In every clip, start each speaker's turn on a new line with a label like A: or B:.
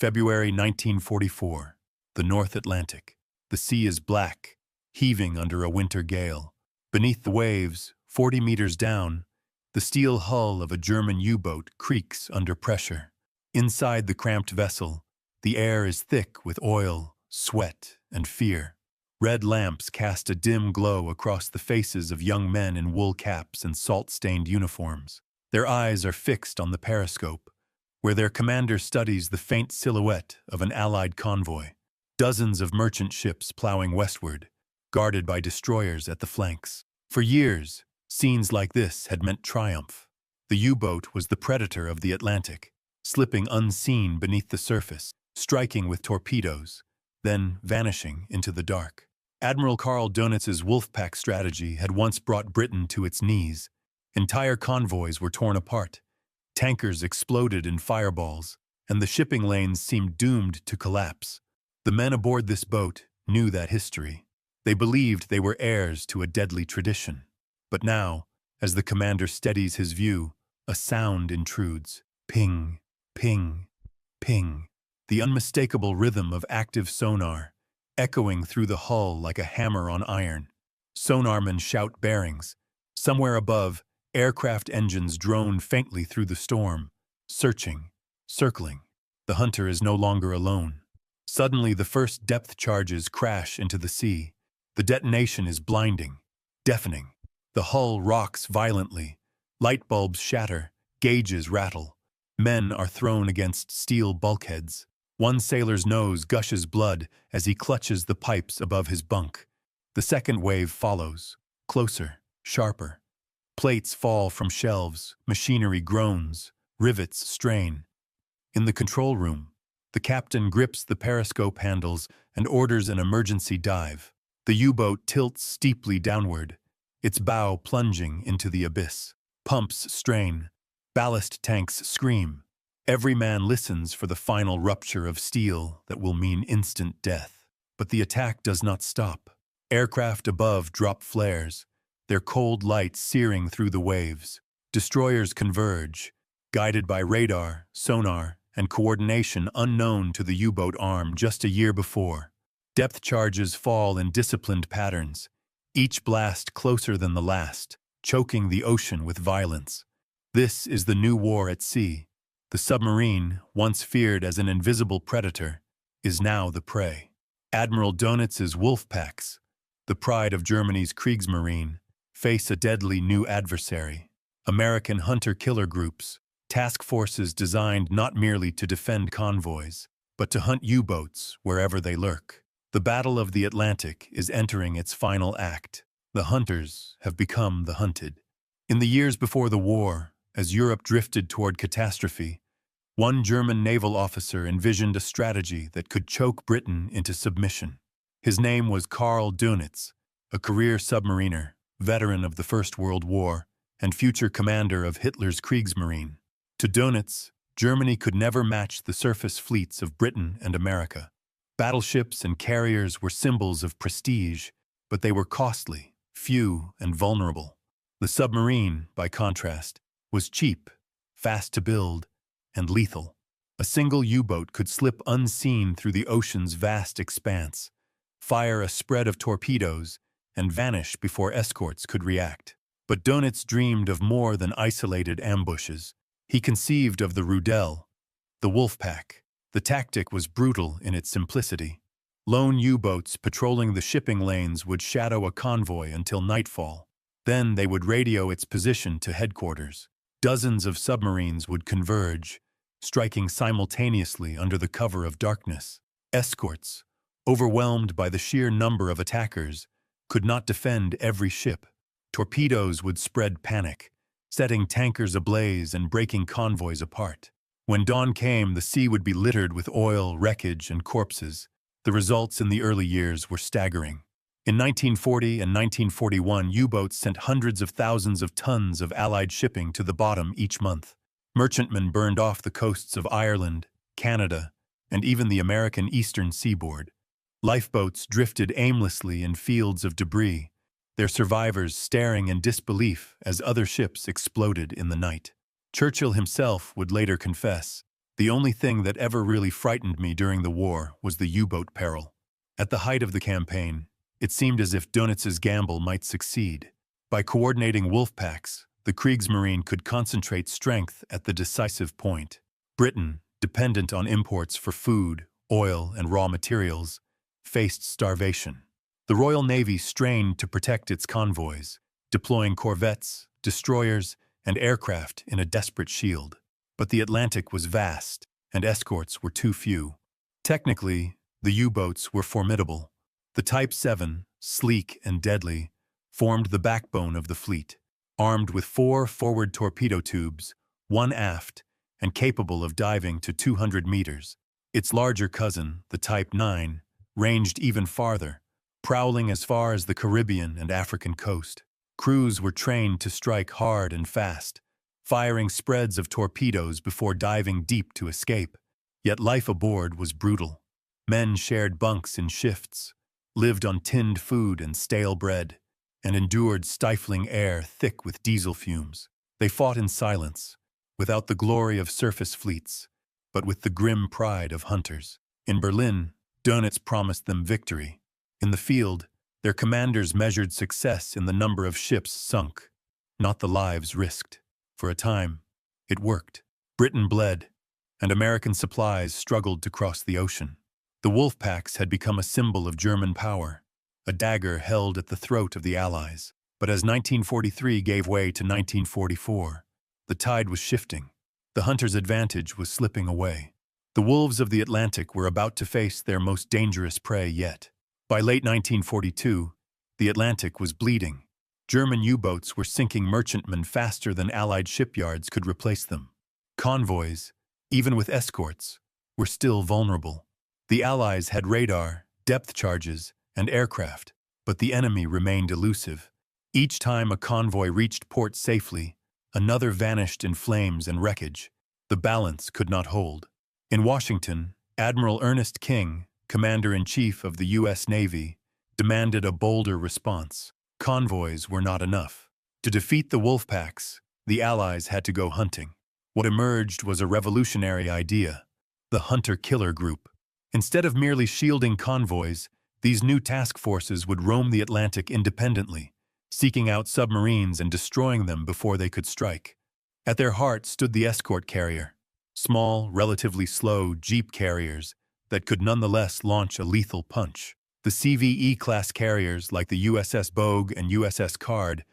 A: February 1944. The North Atlantic. The sea is black, heaving under a winter gale. Beneath the waves, 40 meters down, the steel hull of a German U-boat creaks under pressure. Inside the cramped vessel, the air is thick with oil, sweat, and fear. Red lamps cast a dim glow across the faces of young men in wool caps and salt-stained uniforms. Their eyes are fixed on the periscope, where their commander studies the faint silhouette of an Allied convoy. Dozens of merchant ships plowing westward, guarded by destroyers at the flanks. For years, scenes like this had meant triumph. The U-boat was the predator of the Atlantic, slipping unseen beneath the surface, striking with torpedoes, then vanishing into the dark. Admiral Karl Dönitz's Wolfpack strategy had once brought Britain to its knees. Entire convoys were torn apart. Tankers exploded in fireballs, and the shipping lanes seemed doomed to collapse. The men aboard this boat knew that history. They believed they were heirs to a deadly tradition. But now, as the commander steadies his view, a sound intrudes. Ping, ping, ping. The unmistakable rhythm of active sonar, echoing through the hull like a hammer on iron. Sonarmen shout bearings. Somewhere above, aircraft engines drone faintly through the storm, searching, circling. The hunter is no longer alone. Suddenly, the first depth charges crash into the sea. The detonation is blinding, deafening. The hull rocks violently. Light bulbs shatter, gauges rattle. Men are thrown against steel bulkheads. One sailor's nose gushes blood as he clutches the pipes above his bunk. The second wave follows, closer, sharper. Plates fall from shelves, machinery groans, rivets strain. In the control room, the captain grips the periscope handles and orders an emergency dive. The U-boat tilts steeply downward, its bow plunging into the abyss. Pumps strain, ballast tanks scream. Every man listens for the final rupture of steel that will mean instant death. But the attack does not stop. Aircraft above drop flares, their cold light searing through the waves. Destroyers converge, guided by radar, sonar, and coordination unknown to the U-boat arm just a year before. Depth charges fall in disciplined patterns, each blast closer than the last, choking the ocean with violence. This is the new war at sea. The submarine, once feared as an invisible predator, is now the prey. Admiral Dönitz's Wolfpacks, the pride of Germany's Kriegsmarine, face a deadly new adversary. American hunter-killer groups, task forces designed not merely to defend convoys, but to hunt U-boats wherever they lurk. The Battle of the Atlantic is entering its final act. The hunters have become the hunted. In the years before the war, as Europe drifted toward catastrophe, one German naval officer envisioned a strategy that could choke Britain into submission. His name was Karl Dönitz, a career submariner, veteran of the First World War, and future commander of Hitler's Kriegsmarine. To Dönitz, Germany could never match the surface fleets of Britain and America. Battleships and carriers were symbols of prestige, but they were costly, few, and vulnerable. The submarine, by contrast, was cheap, fast to build, and lethal. A single U-boat could slip unseen through the ocean's vast expanse, fire a spread of torpedoes, and vanish before escorts could react. But Dönitz dreamed of more than isolated ambushes. He conceived of the Rudel, the Wolfpack. The tactic was brutal in its simplicity. Lone U-boats patrolling the shipping lanes would shadow a convoy until nightfall. Then they would radio its position to headquarters. Dozens of submarines would converge, striking simultaneously under the cover of darkness. Escorts, overwhelmed by the sheer number of attackers, could not defend every ship. Torpedoes would spread panic, setting tankers ablaze and breaking convoys apart. When dawn came, the sea would be littered with oil, wreckage, and corpses. The results in the early years were staggering. In 1940 and 1941, U-boats sent hundreds of thousands of tons of Allied shipping to the bottom each month. Merchantmen burned off the coasts of Ireland, Canada, and even the American eastern seaboard. Lifeboats drifted aimlessly in fields of debris, their survivors staring in disbelief as other ships exploded in the night. Churchill himself would later confess, The only thing that ever really frightened me during the war was the U-boat peril. At the height of the campaign, it seemed as if Dönitz's gamble might succeed. By coordinating Wolfpacks, the Kriegsmarine could concentrate strength at the decisive point. Britain, dependent on imports for food, oil, and raw materials, faced starvation. The Royal Navy strained to protect its convoys, deploying corvettes, destroyers, and aircraft in a desperate shield. But the Atlantic was vast, and escorts were too few. Technically, the U-boats were formidable. The Type 7, sleek and deadly, formed the backbone of the fleet, armed with 4 forward torpedo tubes, 1 aft, and capable of diving to 200 meters. Its larger cousin, the Type 9, ranged even farther, prowling as far as the Caribbean and African coast. Crews were trained to strike hard and fast, firing spreads of torpedoes before diving deep to escape. Yet life aboard was brutal. Men shared bunks in shifts, lived on tinned food and stale bread, and endured stifling air thick with diesel fumes. They fought in silence, without the glory of surface fleets, but with the grim pride of hunters. In Berlin, Dönitz promised them victory. In the field, their commanders measured success in the number of ships sunk, not the lives risked. For a time, it worked. Britain bled, and American supplies struggled to cross the ocean. The Wolfpacks had become a symbol of German power, a dagger held at the throat of the Allies. But as 1943 gave way to 1944, the tide was shifting. The hunters' advantage was slipping away. The wolves of the Atlantic were about to face their most dangerous prey yet. By late 1942, the Atlantic was bleeding. German U-boats were sinking merchantmen faster than Allied shipyards could replace them. Convoys, even with escorts, were still vulnerable. The Allies had radar, depth charges, and aircraft, but the enemy remained elusive. Each time a convoy reached port safely, another vanished in flames and wreckage. The balance could not hold. In Washington, Admiral Ernest King, Commander-in-Chief of the U.S. Navy, demanded a bolder response. Convoys were not enough. To defeat the Wolfpacks, the Allies had to go hunting. What emerged was a revolutionary idea: the hunter-killer group. Instead of merely shielding convoys, these new task forces would roam the Atlantic independently, seeking out submarines and destroying them before they could strike. At their heart stood the escort carrier, small, relatively slow jeep carriers that could nonetheless launch a lethal punch. The CVE-class carriers like the USS Bogue and USS Card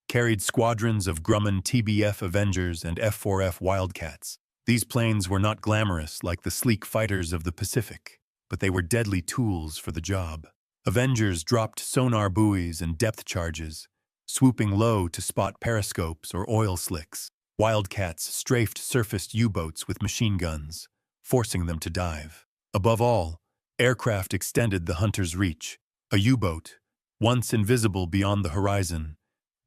A: carried squadrons of Grumman TBF Avengers and F-4F Wildcats. These planes were not glamorous like the sleek fighters of the Pacific, but they were deadly tools for the job. Avengers dropped sonar buoys and depth charges, swooping low to spot periscopes or oil slicks. Wildcats strafed surfaced U-boats with machine guns, forcing them to dive. Above all, aircraft extended the hunters' reach. A U-boat, once invisible beyond the horizon,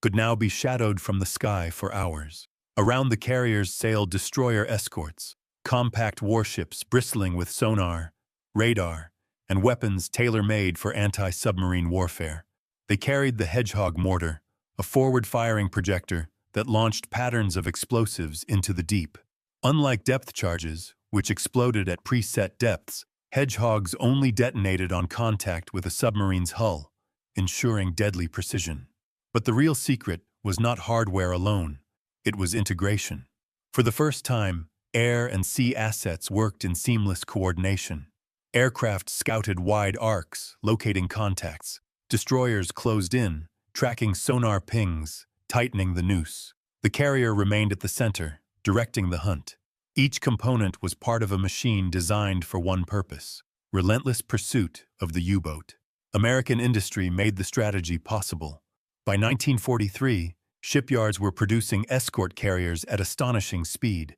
A: could now be shadowed from the sky for hours. Around the carriers sailed destroyer escorts, compact warships bristling with sonar, radar, and weapons tailor-made for anti-submarine warfare. They carried the Hedgehog mortar, a forward-firing projector that launched patterns of explosives into the deep. Unlike depth charges, which exploded at preset depths, Hedgehogs only detonated on contact with a submarine's hull, ensuring deadly precision. But the real secret was not hardware alone. It was integration. For the first time, air and sea assets worked in seamless coordination. Aircraft scouted wide arcs, locating contacts. Destroyers closed in, tracking sonar pings, tightening the noose. The carrier remained at the center, directing the hunt. Each component was part of a machine designed for one purpose: relentless pursuit of the U-boat. American industry made the strategy possible. By 1943, shipyards were producing escort carriers at astonishing speed,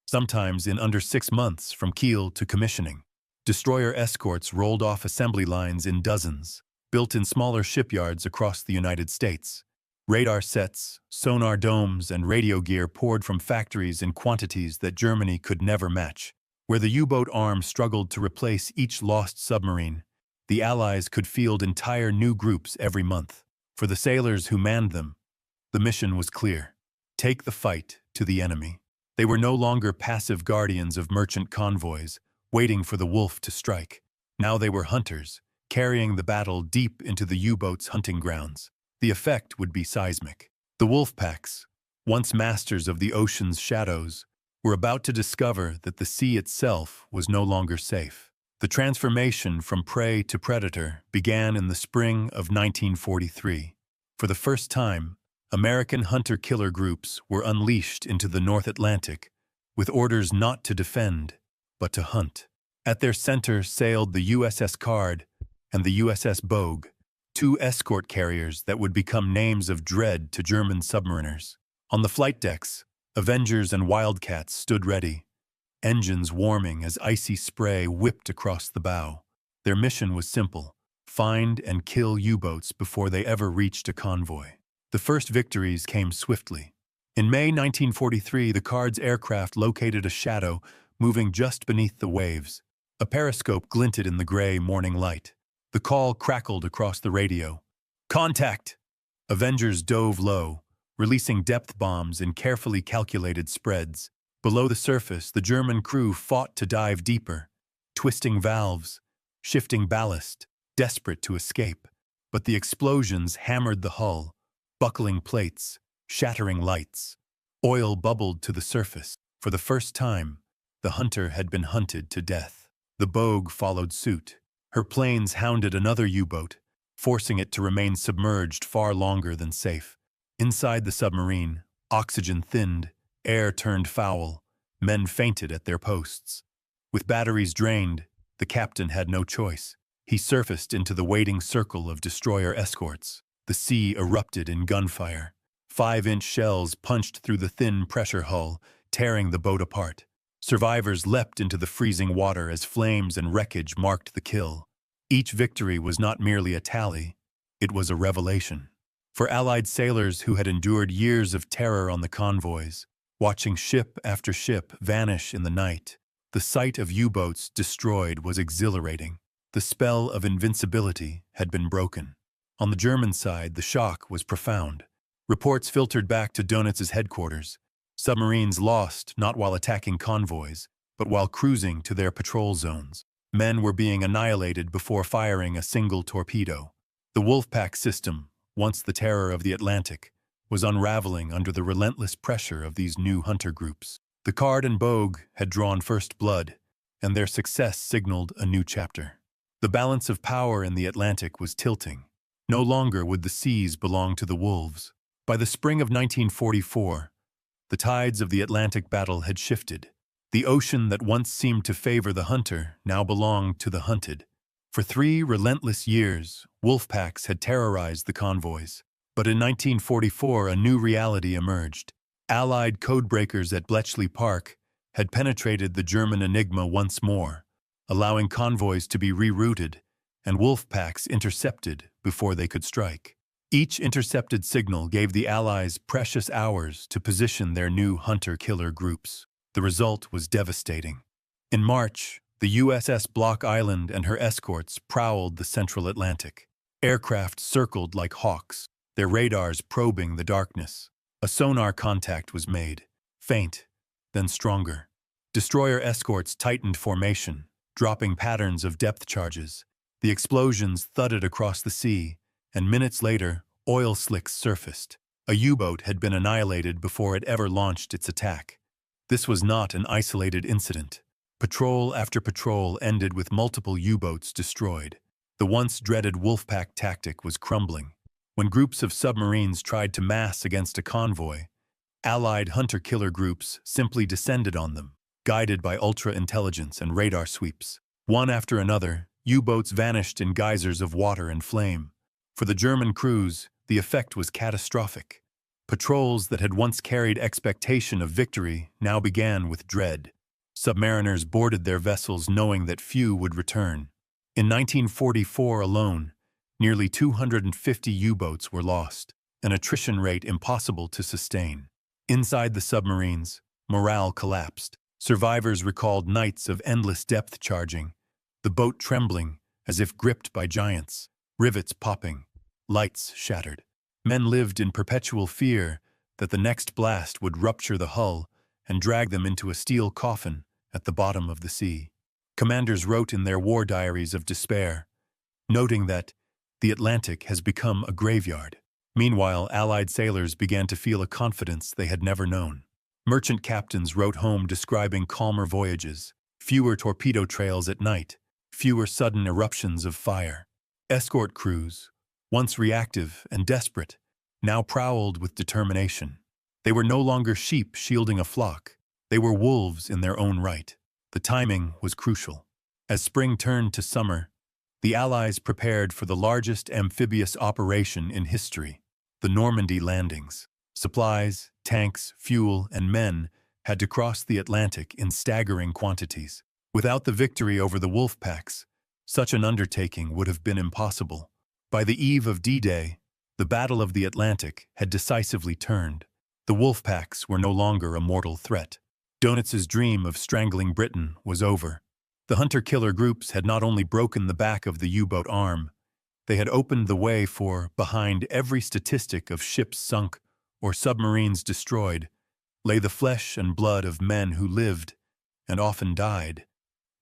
A: sometimes in under 6 months from keel to commissioning. Destroyer escorts rolled off assembly lines in dozens, built in smaller shipyards across the United States. Radar sets, sonar domes, and radio gear poured from factories in quantities that Germany could never match. Where the U-boat arm struggled to replace each lost submarine, the Allies could field entire new groups every month. For the sailors who manned them, the mission was clear: take the fight to the enemy. They were no longer passive guardians of merchant convoys, waiting for the wolf to strike. Now they were hunters, carrying the battle deep into the U-boat's hunting grounds. The effect would be seismic. The Wolfpacks, once masters of the ocean's shadows, were about to discover that the sea itself was no longer safe. The transformation from prey to predator began in the spring of 1943. For the first time, American hunter-killer groups were unleashed into the North Atlantic, with orders not to defend, but to hunt. At their center sailed the USS Card and the USS Bogue, two escort carriers that would become names of dread to German submariners. On the flight decks, Avengers and Wildcats stood ready, engines warming as icy spray whipped across the bow. Their mission was simple: find and kill U-boats before they ever reached a convoy. The first victories came swiftly. In May 1943, the Card's aircraft located a shadow moving just beneath the waves. A periscope glinted in the gray morning light. The call crackled across the radio. "Contact!" Avengers dove low, releasing depth bombs in carefully calculated spreads. Below the surface, the German crew fought to dive deeper, twisting valves, shifting ballast, desperate to escape. But the explosions hammered the hull, buckling plates, shattering lights. Oil bubbled to the surface. For the first time, the hunter had been hunted to death. The Bogue followed suit. Her planes hounded another U-boat, forcing it to remain submerged far longer than safe. Inside the submarine, oxygen thinned, air turned foul, men fainted at their posts. With batteries drained, the captain had no choice. He surfaced into the waiting circle of destroyer escorts. The sea erupted in gunfire. 5-inch shells punched through the thin pressure hull, tearing the boat apart. Survivors leapt into the freezing water as flames and wreckage marked the kill. Each victory was not merely a tally, it was a revelation. For Allied sailors who had endured years of terror on the convoys, watching ship after ship vanish in the night, the sight of U-boats destroyed was exhilarating. The spell of invincibility had been broken. On the German side, the shock was profound. Reports filtered back to Dönitz's headquarters. Submarines lost not while attacking convoys, but while cruising to their patrol zones. Men were being annihilated before firing a single torpedo. The Wolfpack system, once the terror of the Atlantic, was unraveling under the relentless pressure of these new hunter groups. The Card and Bogue had drawn first blood, and their success signaled a new chapter. The balance of power in the Atlantic was tilting. No longer would the seas belong to the wolves. By the spring of 1944, the tides of the Atlantic battle had shifted. The ocean that once seemed to favor the hunter now belonged to the hunted. For 3 relentless years, Wolfpacks had terrorized the convoys. But in 1944, a new reality emerged. Allied codebreakers at Bletchley Park had penetrated the German enigma once more, allowing convoys to be rerouted and Wolfpacks intercepted before they could strike. Each intercepted signal gave the Allies precious hours to position their new hunter-killer groups. The result was devastating. In March, the USS Block Island and her escorts prowled the central Atlantic. Aircraft circled like hawks, their radars probing the darkness. A sonar contact was made, faint, then stronger. Destroyer escorts tightened formation, dropping patterns of depth charges. The explosions thudded across the sea, and minutes later, oil slicks surfaced. A U-boat had been annihilated before it ever launched its attack. This was not an isolated incident. Patrol after patrol ended with multiple U-boats destroyed. The once dreaded Wolfpack tactic was crumbling. When groups of submarines tried to mass against a convoy, Allied hunter-killer groups simply descended on them, guided by ultra-intelligence and radar sweeps. One after another, U-boats vanished in geysers of water and flame. For the German crews, the effect was catastrophic. Patrols that had once carried expectation of victory now began with dread. Submariners boarded their vessels knowing that few would return. In 1944 alone, nearly 250 U-boats were lost, an attrition rate impossible to sustain. Inside the submarines, morale collapsed. Survivors recalled nights of endless depth charging, the boat trembling as if gripped by giants, rivets popping, lights shattered. Men lived in perpetual fear that the next blast would rupture the hull and drag them into a steel coffin at the bottom of the sea. Commanders wrote in their war diaries of despair, noting that the Atlantic has become a graveyard. Meanwhile, Allied sailors began to feel a confidence they had never known. Merchant captains wrote home describing calmer voyages, fewer torpedo trails at night, fewer sudden eruptions of fire. Escort crews, once reactive and desperate, now prowled with determination. They were no longer sheep shielding a flock. They were wolves in their own right. The timing was crucial. As spring turned to summer, the Allies prepared for the largest amphibious operation in history, the Normandy landings. Supplies, tanks, fuel, and men had to cross the Atlantic in staggering quantities. Without the victory over the Wolfpacks, such an undertaking would have been impossible. By the eve of D-Day, the Battle of the Atlantic had decisively turned. The Wolfpacks were no longer a mortal threat. Dönitz's dream of strangling Britain was over. The hunter-killer groups had not only broken the back of the U-boat arm, they had opened the way for, behind every statistic of ships sunk or submarines destroyed, lay the flesh and blood of men who lived, and often died,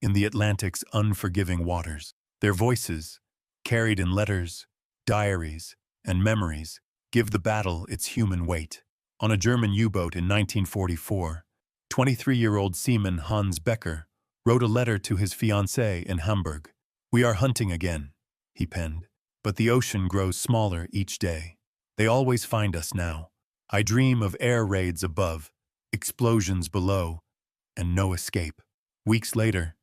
A: in the Atlantic's unforgiving waters. Their voices, carried in letters, diaries, and memories, give the battle its human weight. On a German U-boat in 1944, 23-year-old seaman Hans Becker wrote a letter to his fiancée in Hamburg. "We are hunting again," he penned, "but the ocean grows smaller each day. They always find us now. I dream of air raids above, explosions below, and no escape." Weeks later,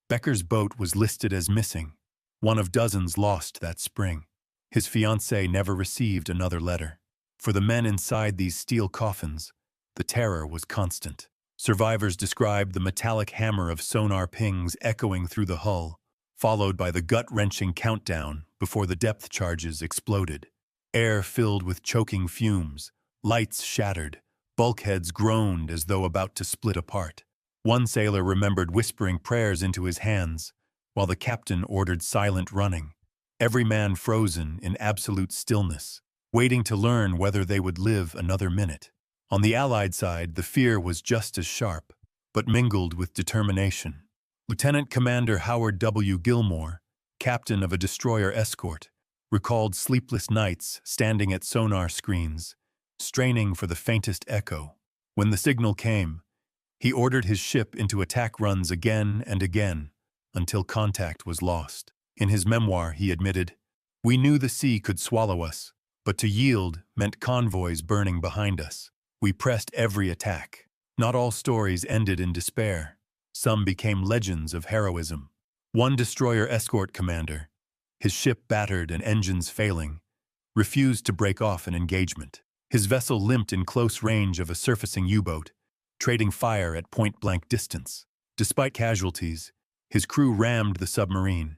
A: Becker's boat was listed as missing, one of dozens lost that spring. His fiancée never received another letter. For the men inside these steel coffins, the terror was constant. Survivors described the metallic hammer of sonar pings echoing through the hull, followed by the gut-wrenching countdown before the depth charges exploded. Air filled with choking fumes, lights shattered, bulkheads groaned as though about to split apart. One sailor remembered whispering prayers into his hands, while the captain ordered silent running, every man frozen in absolute stillness, waiting to learn whether they would live another minute. On the Allied side, the fear was just as sharp, but mingled with determination. Lieutenant Commander Howard W. Gilmore, captain of a destroyer escort, recalled sleepless nights standing at sonar screens, straining for the faintest echo. When the signal came, he ordered his ship into attack runs again and again, until contact was lost. In his memoir, he admitted, "We knew the sea could swallow us, but to yield meant convoys burning behind us. We pressed every attack." Not all stories ended in despair. Some became legends of heroism. One destroyer escort commander, his ship battered and engines failing, refused to break off an engagement. His vessel limped in close range of a surfacing U-boat, trading fire at point-blank distance. Despite casualties, his crew rammed the submarine,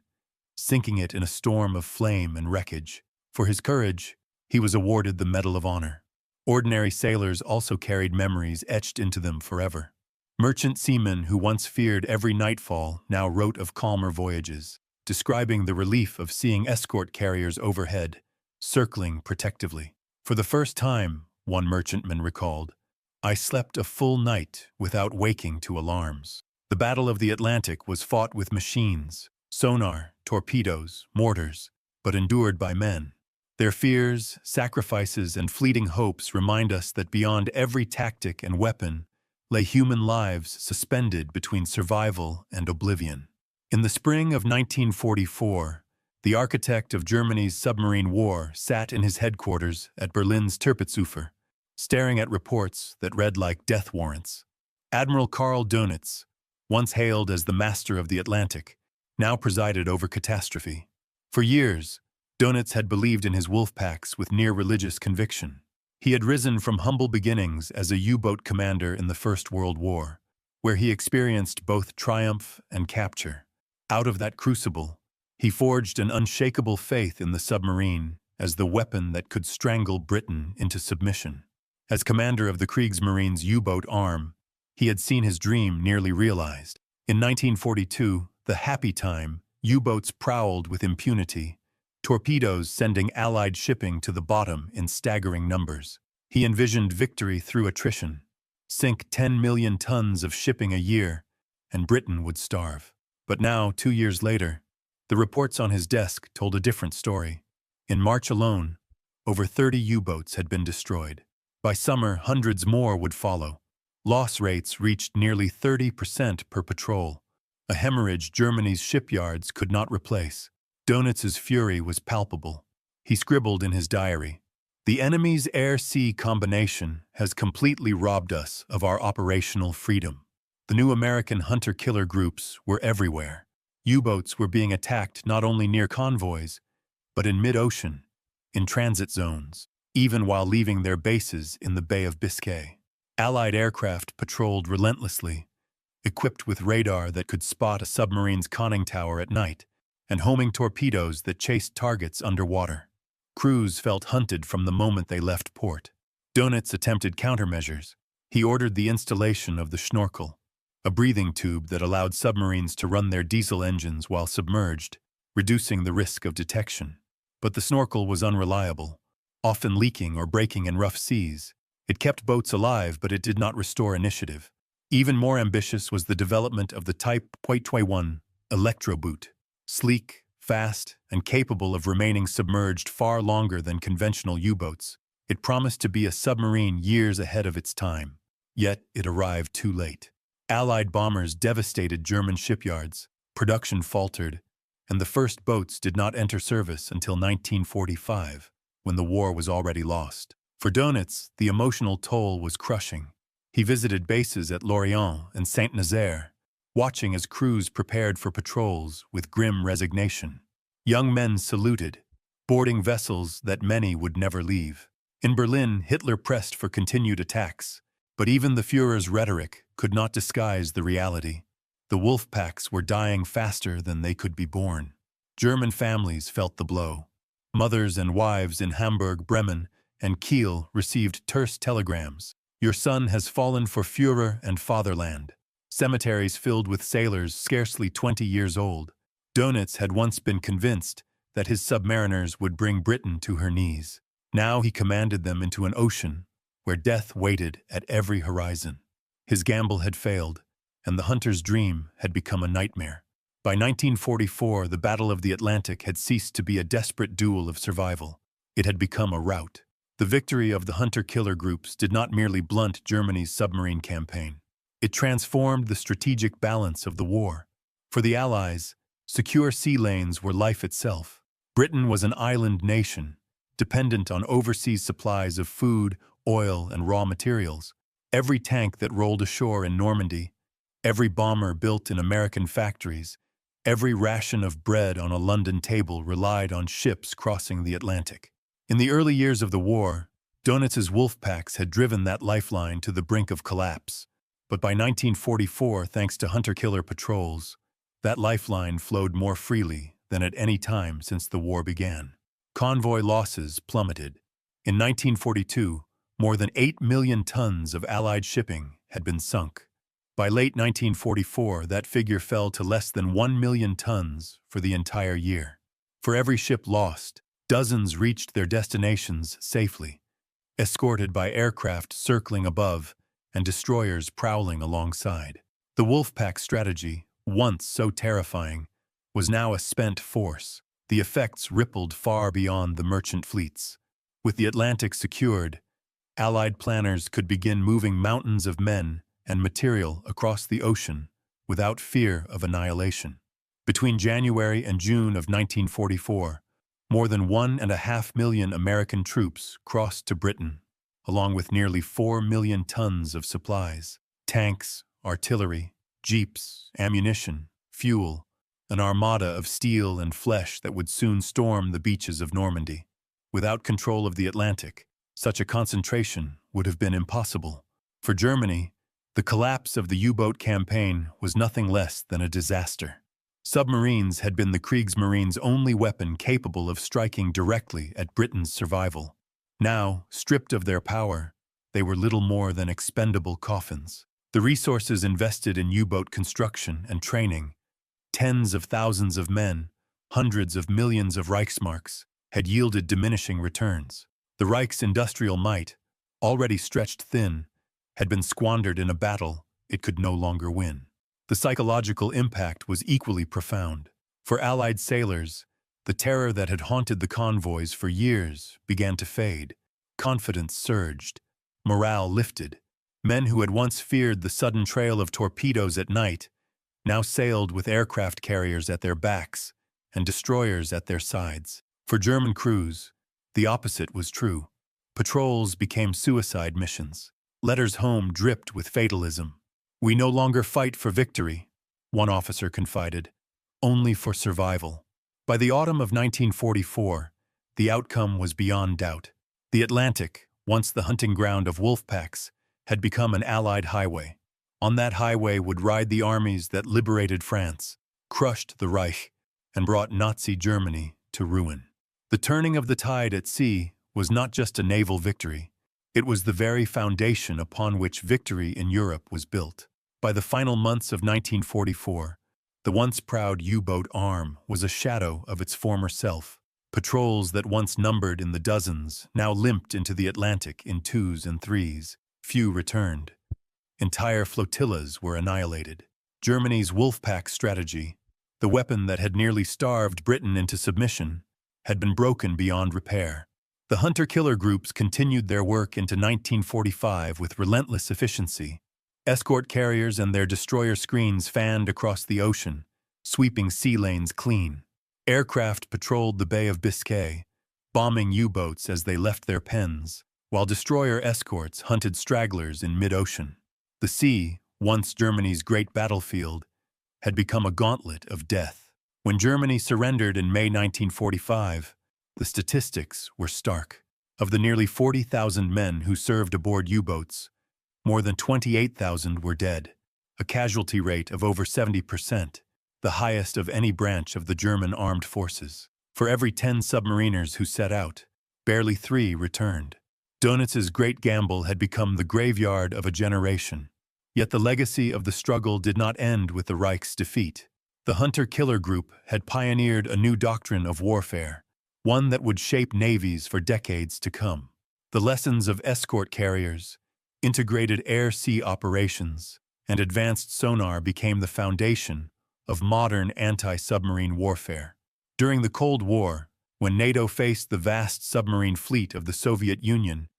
A: sinking it in a storm of flame and wreckage. For his courage, he was awarded the Medal of Honor. Ordinary sailors also carried memories etched into them forever. Merchant seamen who once feared every nightfall now wrote of calmer voyages, describing the relief of seeing escort carriers overhead, circling protectively. "For the first time," one merchantman recalled, "I slept a full night without waking to alarms." The Battle of the Atlantic was fought with machines, sonar, torpedoes, mortars, but endured by men. Their fears, sacrifices, and fleeting hopes remind us that beyond every tactic and weapon lay human lives suspended between survival and oblivion. In the spring of 1944, the architect of Germany's submarine war sat in his headquarters at Berlin's Tirpitzufer, staring at reports that read like death warrants. Admiral Karl Dönitz, once hailed as the master of the Atlantic, now presided over catastrophe. For years, Dönitz had believed in his Wolfpacks with near religious conviction. He had risen from humble beginnings as a U-boat commander in the First World War, where he experienced both triumph and capture. Out of that crucible, he forged an unshakable faith in the submarine as the weapon that could strangle Britain into submission. As commander of the Kriegsmarine's U-boat arm, he had seen his dream nearly realized. In 1942, the happy time, U-boats prowled with impunity, torpedoes sending Allied shipping to the bottom in staggering numbers. He envisioned victory through attrition, sink 10 million tons of shipping a year, and Britain would starve. But now, 2 years later, the reports on his desk told a different story. In March alone, over 30 U-boats had been destroyed. By summer, hundreds more would follow. Loss rates reached nearly 30% per patrol, a hemorrhage Germany's shipyards could not replace. Dönitz's fury was palpable. He scribbled in his diary, "The enemy's air-sea combination has completely robbed us of our operational freedom." The new American hunter-killer groups were everywhere. U-boats were being attacked not only near convoys, but in mid-ocean, in transit zones, even while leaving their bases in the Bay of Biscay. Allied aircraft patrolled relentlessly, equipped with radar that could spot a submarine's conning tower at night, and homing torpedoes that chased targets underwater. Crews felt hunted from the moment they left port. Dönitz attempted countermeasures. He ordered the installation of the schnorkel, a breathing tube that allowed submarines to run their diesel engines while submerged, reducing the risk of detection. But the snorkel was unreliable, often leaking or breaking in rough seas. It kept boats alive, but it did not restore initiative. Even more ambitious was the development of the Type 1 electroboot. Sleek, fast, and capable of remaining submerged far longer than conventional U-boats, it promised to be a submarine years ahead of its time. Yet it arrived too late. Allied bombers devastated German shipyards, production faltered, and the first boats did not enter service until 1945, when the war was already lost. For Dönitz, the emotional toll was crushing. He visited bases at Lorient and Saint-Nazaire, watching as crews prepared for patrols with grim resignation. Young men saluted, boarding vessels that many would never leave. In Berlin, Hitler pressed for continued attacks, but even the Führer's rhetoric could not disguise the reality. The Wolfpacks were dying faster than they could be born. German families felt the blow. Mothers and wives in Hamburg, Bremen, and Kiel received terse telegrams. "Your son has fallen for Führer and fatherland." Cemeteries filled with sailors scarcely 20 years old. Dönitz had once been convinced that his submariners would bring Britain to her knees. Now he commanded them into an ocean where death waited at every horizon. His gamble had failed, and the hunter's dream had become a nightmare. By 1944, the Battle of the Atlantic had ceased to be a desperate duel of survival. It had become a rout. The victory of the hunter-killer groups did not merely blunt Germany's submarine campaign. It transformed the strategic balance of the war. For the Allies, secure sea lanes were life itself. Britain was an island nation, dependent on overseas supplies of food, oil, and raw materials. Every tank that rolled ashore in Normandy, every bomber built in American factories, every ration of bread on a London table relied on ships crossing the Atlantic. In the early years of the war, Dönitz's Wolfpacks had driven that lifeline to the brink of collapse. But by 1944, thanks to hunter-killer patrols, that lifeline flowed more freely than at any time since the war began. Convoy losses plummeted. In 1942, more than 8 million tons of Allied shipping had been sunk. By late 1944, that figure fell to less than 1 million tons for the entire year. For every ship lost, dozens reached their destinations safely, escorted by aircraft circling above and destroyers prowling alongside. The Wolfpack strategy, once so terrifying, was now a spent force. The effects rippled far beyond the merchant fleets. With the Atlantic secured, Allied planners could begin moving mountains of men and material across the ocean without fear of annihilation. Between January and June of 1944, more than 1.5 million American troops crossed to Britain, along with nearly 4 million tons of supplies, tanks, artillery, jeeps, ammunition, fuel, an armada of steel and flesh that would soon storm the beaches of Normandy. Without control of the Atlantic, such a concentration would have been impossible. For Germany, the collapse of the U-boat campaign was nothing less than a disaster. Submarines had been the Kriegsmarine's only weapon capable of striking directly at Britain's survival. Now, stripped of their power, they were little more than expendable coffins. The resources invested in U-boat construction and training, tens of thousands of men, hundreds of millions of Reichsmarks, had yielded diminishing returns. The Reich's industrial might, already stretched thin, had been squandered in a battle it could no longer win. The psychological impact was equally profound. For Allied sailors, the terror that had haunted the convoys for years began to fade. Confidence surged. Morale lifted. Men who had once feared the sudden trail of torpedoes at night now sailed with aircraft carriers at their backs and destroyers at their sides. For German crews, the opposite was true. Patrols became suicide missions. Letters home dripped with fatalism. "We no longer fight for victory," one officer confided, "only for survival." By the autumn of 1944, the outcome was beyond doubt. The Atlantic, once the hunting ground of Wolfpacks, had become an Allied highway. On that highway would ride the armies that liberated France, crushed the Reich, and brought Nazi Germany to ruin. The turning of the tide at sea was not just a naval victory. It was the very foundation upon which victory in Europe was built. By the final months of 1944, the once proud U-boat arm was a shadow of its former self. Patrols that once numbered in the dozens now limped into the Atlantic in 2s and 3s. Few returned. Entire flotillas were annihilated. Germany's Wolfpack strategy, the weapon that had nearly starved Britain into submission, had been broken beyond repair. The hunter-killer groups continued their work into 1945 with relentless efficiency. Escort carriers and their destroyer screens fanned across the ocean, sweeping sea lanes clean. Aircraft patrolled the Bay of Biscay, bombing U-boats as they left their pens, while destroyer escorts hunted stragglers in mid-ocean. The sea, once Germany's great battlefield, had become a gauntlet of death. When Germany surrendered in May 1945, the statistics were stark. Of the nearly 40,000 men who served aboard U-boats, more than 28,000 were dead, a casualty rate of over 70%, the highest of any branch of the German armed forces. For every 10 submariners who set out, barely 3 returned. Dönitz's great gamble had become the graveyard of a generation. Yet the legacy of the struggle did not end with the Reich's defeat. The hunter-killer group had pioneered a new doctrine of warfare, one that would shape navies for decades to come. The lessons of escort carriers, integrated air-sea operations, and advanced sonar became the foundation of modern anti-submarine warfare. During the Cold War, when NATO faced the vast submarine fleet of the Soviet Union,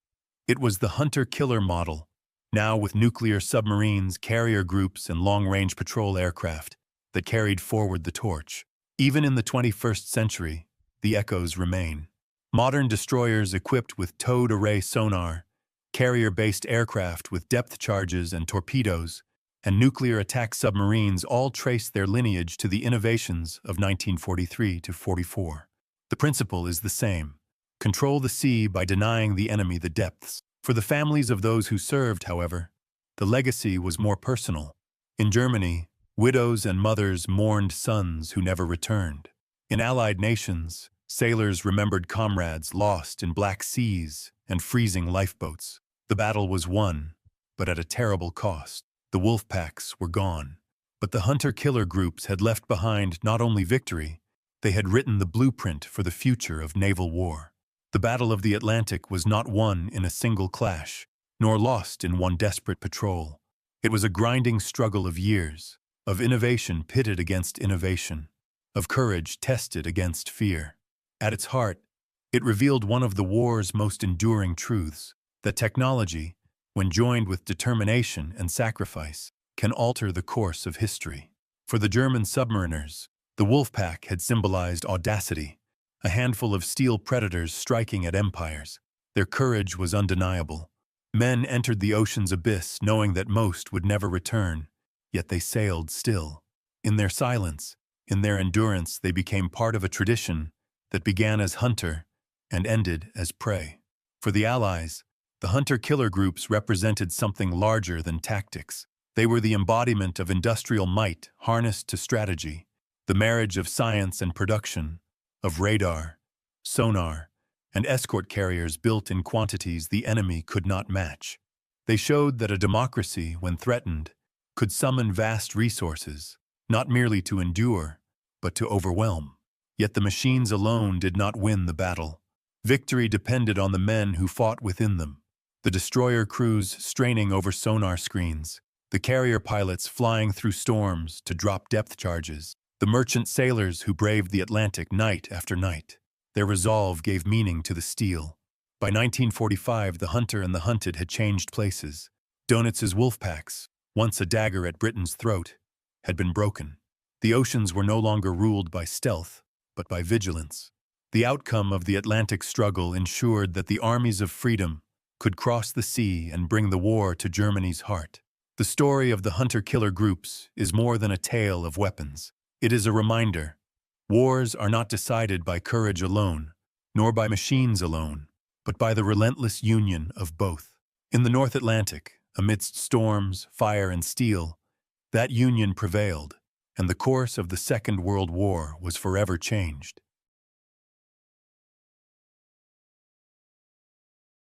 A: it was the hunter-killer model, now with nuclear submarines, carrier groups, and long-range patrol aircraft, that carried forward the torch. Even in the 21st century, the echoes remain. Modern destroyers equipped with towed array sonar, carrier-based aircraft with depth charges and torpedoes, and nuclear attack submarines all trace their lineage to the innovations of 1943 to 44. The principle is the same. Control the sea by denying the enemy the depths. For the families of those who served, however, the legacy was more personal. In Germany, widows and mothers mourned sons who never returned. In Allied nations, sailors remembered comrades lost in black seas and freezing lifeboats. The battle was won, but at a terrible cost. The Wolfpacks were gone, but the hunter-killer groups had left behind not only victory, they had written the blueprint for the future of naval war. The Battle of the Atlantic was not won in a single clash, nor lost in one desperate patrol. It was a grinding struggle of years, of innovation pitted against innovation, of courage tested against fear. At its heart, it revealed one of the war's most enduring truths, that technology, when joined with determination and sacrifice, can alter the course of history. For the German submariners, the Wolfpack had symbolized audacity, a handful of steel predators striking at empires. Their courage was undeniable. Men entered the ocean's abyss knowing that most would never return, yet they sailed still. In their silence, in their endurance, they became part of a tradition that began as hunter and ended as prey. For the Allies, the hunter-killer groups represented something larger than tactics. They were the embodiment of industrial might harnessed to strategy, the marriage of science and production, of radar, sonar, and escort carriers built in quantities the enemy could not match. They showed that a democracy, when threatened, could summon vast resources, not merely to endure, but to overwhelm. Yet the machines alone did not win the battle. Victory depended on the men who fought within them. The destroyer crews straining over sonar screens, the carrier pilots flying through storms to drop depth charges, the merchant sailors who braved the Atlantic night after night. Their resolve gave meaning to the steel. By 1945, the hunter and the hunted had changed places. Dönitz's Wolfpacks, once a dagger at Britain's throat, had been broken. The oceans were no longer ruled by stealth, but by vigilance. The outcome of the Atlantic struggle ensured that the armies of freedom could cross the sea and bring the war to Germany's heart. The story of the hunter-killer groups is more than a tale of weapons. It is a reminder. Wars are not decided by courage alone, nor by machines alone, but by the relentless union of both. In the North Atlantic, amidst storms, fire, and steel, that union prevailed, and the course of the Second World War was forever changed.